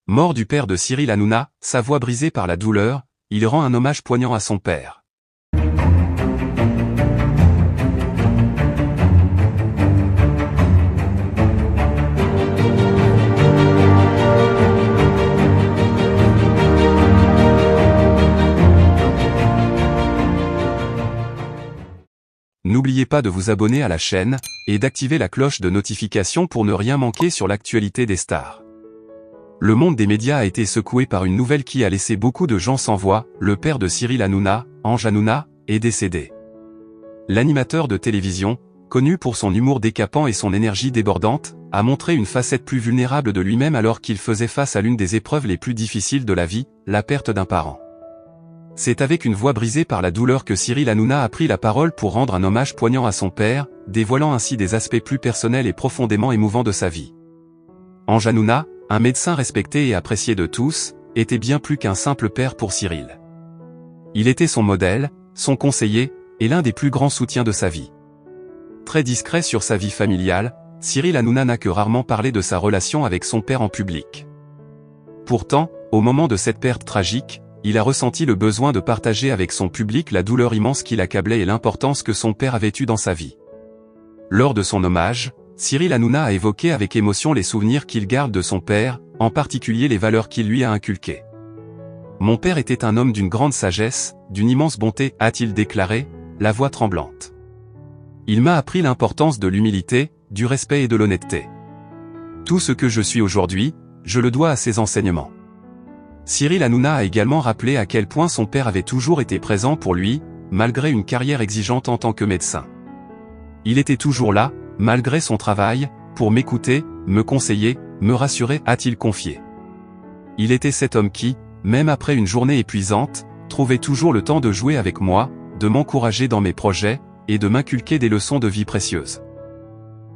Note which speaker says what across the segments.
Speaker 1: Mort du père de Cyril Hanouna, sa voix brisée par la douleur, il rend un hommage poignant à son père. N'oubliez pas de vous abonner à la chaîne, et d'activer la cloche de notification pour ne rien manquer sur l'actualité des stars. Le monde des médias a été secoué par une nouvelle qui a laissé beaucoup de gens sans voix. Le père de Cyril Hanouna, Ange Hanouna, est décédé. L'animateur de télévision, connu pour son humour décapant et son énergie débordante, a montré une facette plus vulnérable de lui-même alors qu'il faisait face à l'une des épreuves les plus difficiles de la vie, la perte d'un parent. C'est avec une voix brisée par la douleur que Cyril Hanouna a pris la parole pour rendre un hommage poignant à son père, dévoilant ainsi des aspects plus personnels et profondément émouvants de sa vie. Ange Hanouna, un médecin respecté et apprécié de tous, était bien plus qu'un simple père pour Cyril. Il était son modèle, son conseiller, et l'un des plus grands soutiens de sa vie. Très discret sur sa vie familiale, Cyril Hanouna n'a que rarement parlé de sa relation avec son père en public. Pourtant, au moment de cette perte tragique, il a ressenti le besoin de partager avec son public la douleur immense qui l'accablait et l'importance que son père avait eue dans sa vie. Lors de son hommage, Cyril Hanouna a évoqué avec émotion les souvenirs qu'il garde de son père, en particulier les valeurs qu'il lui a inculquées. « Mon père était un homme d'une grande sagesse, d'une immense bonté, a-t-il déclaré, la voix tremblante. Il m'a appris l'importance de l'humilité, du respect et de l'honnêteté. Tout ce que je suis aujourd'hui, je le dois à ses enseignements. » Cyril Hanouna a également rappelé à quel point son père avait toujours été présent pour lui, malgré une carrière exigeante en tant que médecin. Il était toujours là, malgré son travail, pour m'écouter, me conseiller, me rassurer, a-t-il confié. Il était cet homme qui, même après une journée épuisante, trouvait toujours le temps de jouer avec moi, de m'encourager dans mes projets, et de m'inculquer des leçons de vie précieuses.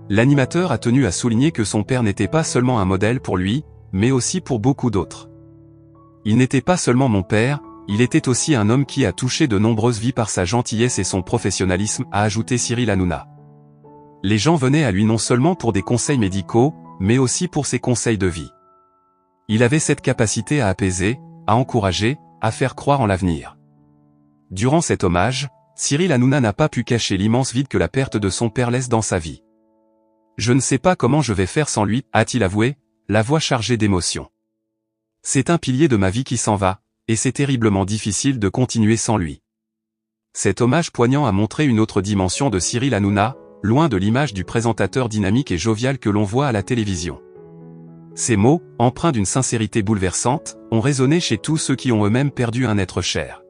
Speaker 1: L'animateur a tenu à souligner que son père n'était pas seulement un modèle pour lui, mais aussi pour beaucoup d'autres. Il n'était pas seulement mon père, il était aussi un homme qui a touché de nombreuses vies par sa gentillesse et son professionnalisme, a ajouté Cyril Hanouna. Les gens venaient à lui non seulement pour des conseils médicaux, mais aussi pour ses conseils de vie. Il avait cette capacité à apaiser, à encourager, à faire croire en l'avenir. Durant cet hommage, Cyril Hanouna n'a pas pu cacher l'immense vide que la perte de son père laisse dans sa vie. « Je ne sais pas comment je vais faire sans lui », a-t-il avoué, la voix chargée d'émotion. « C'est un pilier de ma vie qui s'en va, et c'est terriblement difficile de continuer sans lui. » Cet hommage poignant a montré une autre dimension de Cyril Hanouna, loin de l'image du présentateur dynamique et jovial que l'on voit à la télévision. Ces mots, empreints d'une sincérité bouleversante, ont résonné chez tous ceux qui ont eux-mêmes perdu un être cher.